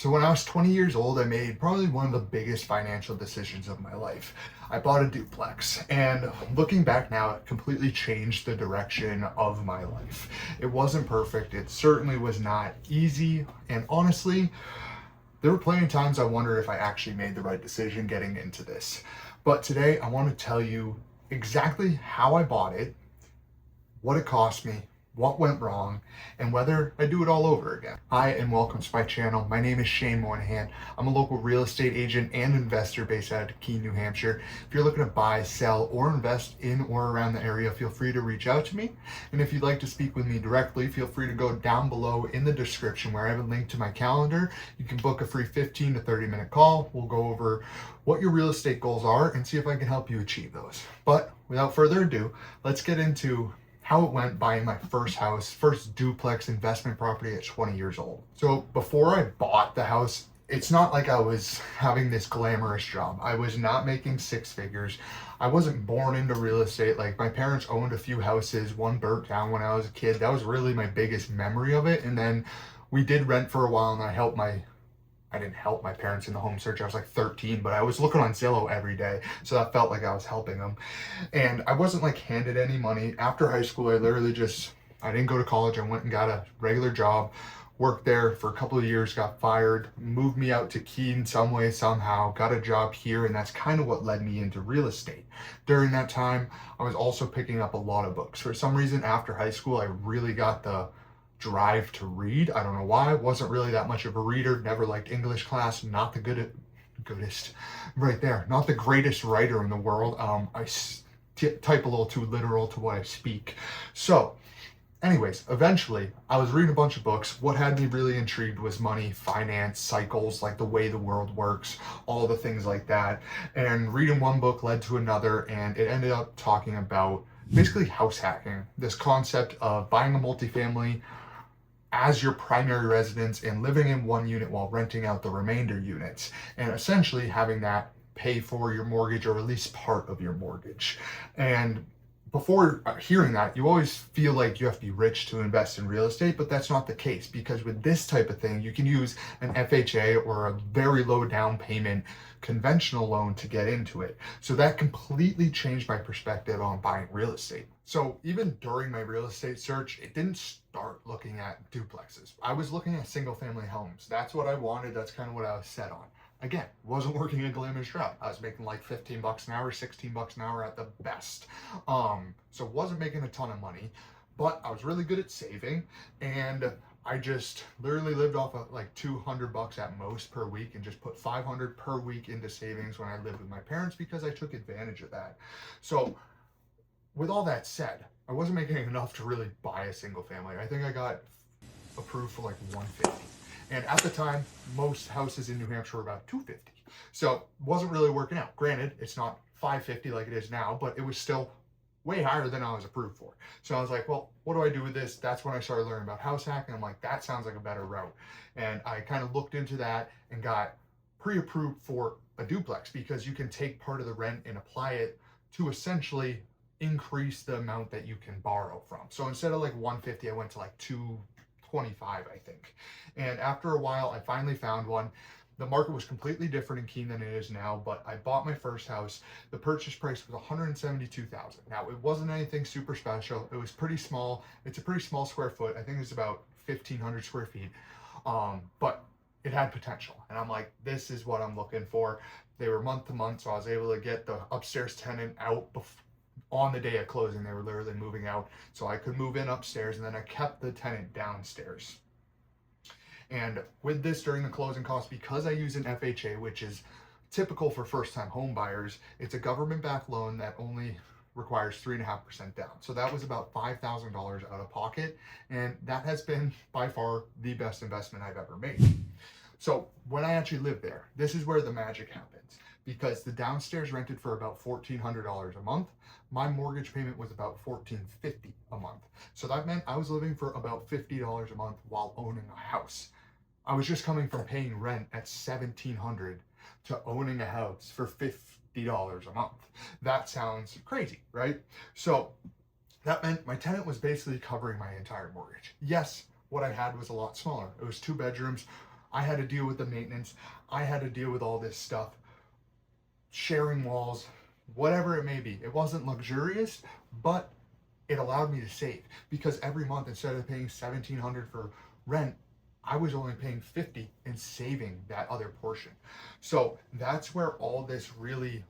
So when I was 20 years old, I made probably one of the biggest financial decisions of my life. I bought a duplex, and looking back now, it completely changed the direction of my life. It wasn't perfect. It certainly was not easy, and honestly, there were plenty of times I wondered if I actually made the right decision getting into this. But today, I want to tell you exactly how I bought it, what it cost me, what went wrong, and whether I do it all over again. Hi, and welcome to my channel. My name is Shane Moynihan. I'm a local real estate agent and investor based out of Keene, New Hampshire. If you're looking to buy, sell, or invest in or around the area, feel free to reach out to me. And if you'd like to speak with me directly, feel free to go down below in the description where I have a link to my calendar. You can book a free 15 to 30 minute call. We'll go over what your real estate goals are and see if I can help you achieve those. But without further ado, let's get into how it went buying my first house, first duplex investment property at 20 years old. So before I bought the house, it's not like I was having this glamorous job. I was not making six figures. I wasn't born into real estate. Like, my parents owned a few houses. One burnt down when I was a kid. That was really my biggest memory of it. And then we did rent for a while, and I didn't help my parents in the home search. I was like 13, but I was looking on Zillow every day. So that felt like I was helping them. And I wasn't like handed any money. After high school, I didn't go to college. I went and got a regular job, worked there for a couple of years, got fired, moved me out to Keene some way, somehow, got a job here. And that's kind of what led me into real estate. During that time, I was also picking up a lot of books. For some reason, after high school, I really got the drive to read. I don't know why. Wasn't really that much of a reader. Never liked English class. Not the goodest right there. Not the greatest writer in the world. I type a little too literal to what I speak. So anyways, eventually I was reading a bunch of books. What had me really intrigued was money, finance, cycles, like the way the world works, all the things like that. And reading one book led to another, and it ended up talking about basically house hacking, this concept of buying a multifamily as your primary residence and living in one unit while renting out the remainder units, and essentially having that pay for your mortgage, or at least part of your mortgage. And before hearing that, you always feel like you have to be rich to invest in real estate, but that's not the case, because with this type of thing, you can use an FHA or a very low down payment conventional loan to get into it. So that completely changed my perspective on buying real estate. So even during my real estate search, it didn't start looking at duplexes. I was looking at single family homes. That's what I wanted. That's kind of what I was set on. Again, wasn't working a glamorous job. I was making like 15 bucks an hour, 16 bucks an hour at the best. So wasn't making a ton of money, but I was really good at saving, and I just literally lived off of like 200 bucks at most per week, and just put 500 per week into savings when I lived with my parents, because I took advantage of that. So with all that said, I wasn't making enough to really buy a single family. I think I got approved for like 150. And at the time, most houses in New Hampshire were about 250. So it wasn't really working out. Granted, it's not 550 like it is now, but it was still way higher than I was approved for. So I was like, well, what do I do with this? That's when I started learning about house hacking. I'm like, that sounds like a better route. And I kind of looked into that and got pre-approved for a duplex, because you can take part of the rent and apply it to essentially increase the amount that you can borrow from. So instead of like 150, I went to like 225, I think. And after a while, I finally found one. The market was completely different in Keene than it is now, but I bought my first house. The purchase price was $172,000. Now, it wasn't anything super special. It was pretty small. It's a pretty small square foot. I think it's about 1,500 square feet. But it had potential. And I'm like, this is what I'm looking for. They were month to month, so I was able to get the upstairs tenant out on the day of closing. They were literally moving out, so I could move in upstairs, and then I kept the tenant downstairs. And with this, during the closing costs, because I use an FHA, which is typical for first-time home buyers, it's a government-backed loan that only requires 3.5% down. So that was about $5,000 out of pocket, and that has been by far the best investment I've ever made. So when I actually lived there, this is where the magic happens, because the downstairs rented for about $1,400 a month. My mortgage payment was about $1,450 a month. So that meant I was living for about $50 a month while owning a house. I was just coming from paying rent at $1,700 to owning a house for $50 a month. That sounds crazy, right? So that meant my tenant was basically covering my entire mortgage. Yes, what I had was a lot smaller. It was 2 bedrooms. I had to deal with the maintenance. I had to deal with all this stuff, sharing walls, whatever it may be. It wasn't luxurious, but it allowed me to save, because every month, instead of paying $1,700 for rent, I was only paying $50 and saving that other portion. So that's where all this really,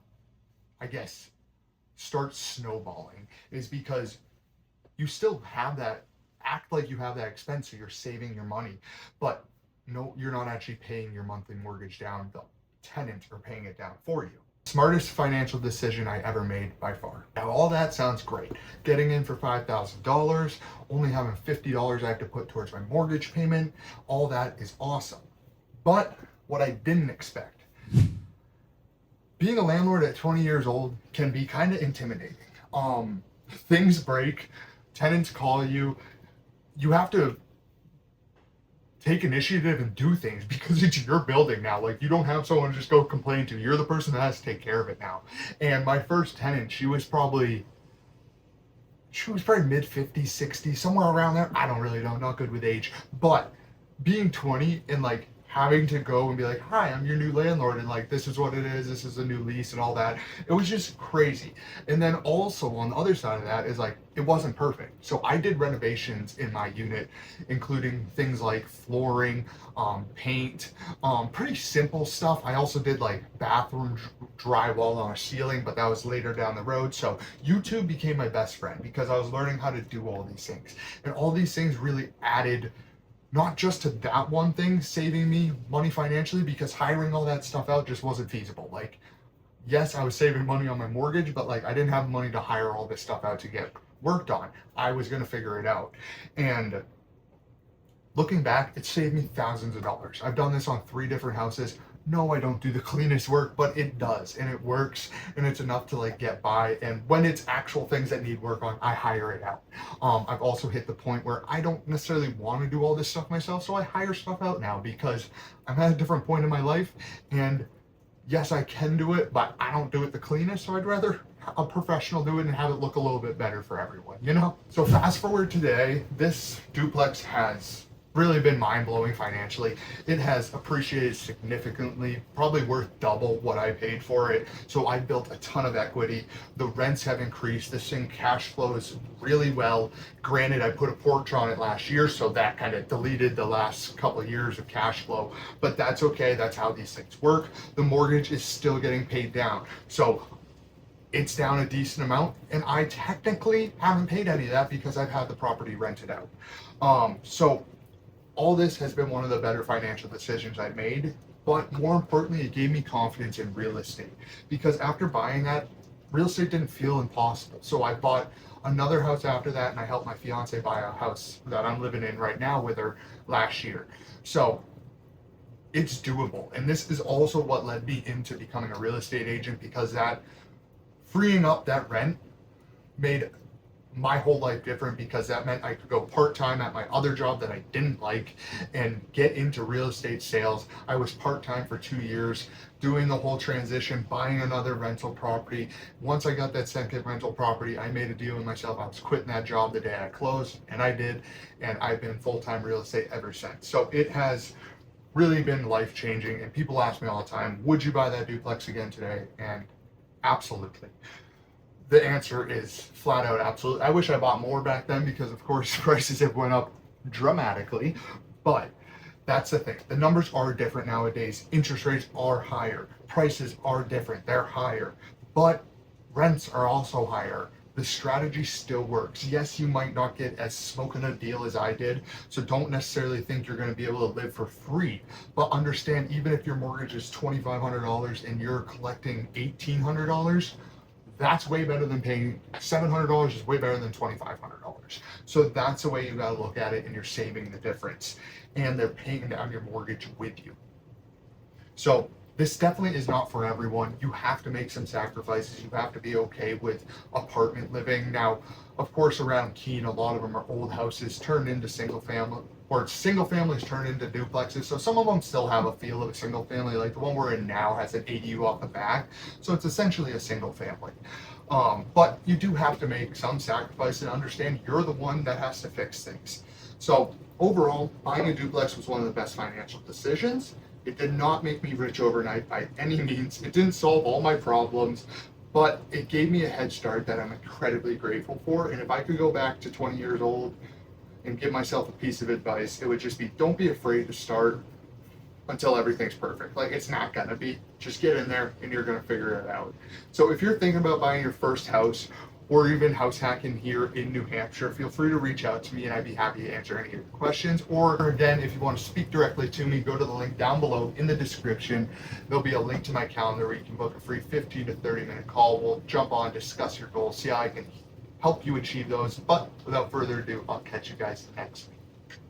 I guess, starts snowballing, is because you still have that, act like you have that expense, so you're saving your money, but no, you're not actually paying your monthly mortgage down. The tenants are paying it down for you. Smartest financial decision I ever made by far. Now, all that sounds great. Getting in for $5,000, only having $50 I have to put towards my mortgage payment, all that is awesome. But what I didn't expect, being a landlord at 20 years old can be kind of intimidating. Things break, tenants call you, you have to take initiative and do things because it's your building now. Like, you don't have someone to just go complain to. You're the person that has to take care of it now. And my first tenant, she was probably mid 50s, 60s, somewhere around there. I don't really know, not good with age. But being 20 and like having to go and be like, hi, I'm your new landlord, and like, this is what it is, this is a new lease and all that. It was just crazy. And then also on the other side of that is like, it wasn't perfect. So I did renovations in my unit, including things like flooring, paint, pretty simple stuff. I also did like bathroom drywall on a ceiling, but that was later down the road. So YouTube became my best friend because I was learning how to do all these things. And all these things really added not just to that one thing saving me money financially, because hiring all that stuff out just wasn't feasible. Like, yes, I was saving money on my mortgage, but like, I didn't have money to hire all this stuff out to get worked on. I was going to figure it out. And looking back, it saved me thousands of dollars. I've done this on 3 different houses. No, I don't do the cleanest work, but it does, and it works, and it's enough to like get by. And when it's actual things that need work on, I hire it out. I've also hit the point where I don't necessarily want to do all this stuff myself, so I hire stuff out now because I'm at a different point in my life. And yes, I can do it, but I don't do it the cleanest, so I'd rather a professional do it and have it look a little bit better for everyone, you know? So fast forward today, this duplex has really been mind-blowing financially. It has appreciated significantly, probably worth double what I paid for it. So I built a ton of equity. The rents have increased. This thing cash flows really well. Granted, I put a porch on it last year, so that kind of deleted the last couple of years of cash flow, but that's okay. That's how these things work. The mortgage is still getting paid down. So it's down a decent amount, and I technically haven't paid any of that because I've had the property rented out. So all this has been one of the better financial decisions I've made, but more importantly, it gave me confidence in real estate, because after buying that, real estate didn't feel impossible. So I bought another house after that, and I helped my fiance buy a house that I'm living in right now with her last year. So it's doable. And this is also what led me into becoming a real estate agent, because that freeing up that rent made my whole life different, because that meant I could go part-time at my other job that I didn't like and get into real estate sales. I was part-time for 2 years doing the whole transition, buying another rental property. Once I got that second rental property, I made a deal with myself. I was quitting that job the day I closed, and I did, and I've been full-time real estate ever since. So it has really been life-changing, and people ask me all the time, would you buy that duplex again today? And absolutely. The answer is flat out absolutely. I wish I bought more back then, because of course prices have went up dramatically, but that's the thing. The numbers are different nowadays. Interest rates are higher. Prices are different. They're higher, but rents are also higher. The strategy still works. Yes, you might not get as smoking a deal as I did, so don't necessarily think you're going to be able to live for free, but understand, even if your mortgage is $2,500 and you're collecting $1,800, that's way better than paying $700. Is way better than $2,500. So that's the way you got to look at it, and you're saving the difference, and they're paying down your mortgage with you. So this definitely is not for everyone. You have to make some sacrifices. You have to be okay with apartment living. Now, of course, around Keene, a lot of them are old houses turned into single family, or single families turned into duplexes. So some of them still have a feel of a single family. Like the one we're in now has an ADU off the back. So it's essentially a single family. But you do have to make some sacrifice and understand you're the one that has to fix things. So Overall, buying a duplex was one of the best financial decisions. It did not make me rich overnight by any means. It didn't solve all my problems, but it gave me a head start that I'm incredibly grateful for. And if I could go back to 20 years old and give myself a piece of advice, it would just be, don't be afraid to start until everything's perfect. Like, it's not gonna be. Just get in there and you're gonna figure it out. So if you're thinking about buying your first house or even house hacking here in New Hampshire, feel free to reach out to me and I'd be happy to answer any of your questions. Or again, if you want to speak directly to me, go to the link down below in the description. There'll be a link to my calendar where you can book a free 15 to 30-minute call. We'll jump on, discuss your goals, see how I can help you achieve those. But without further ado, I'll catch you guys next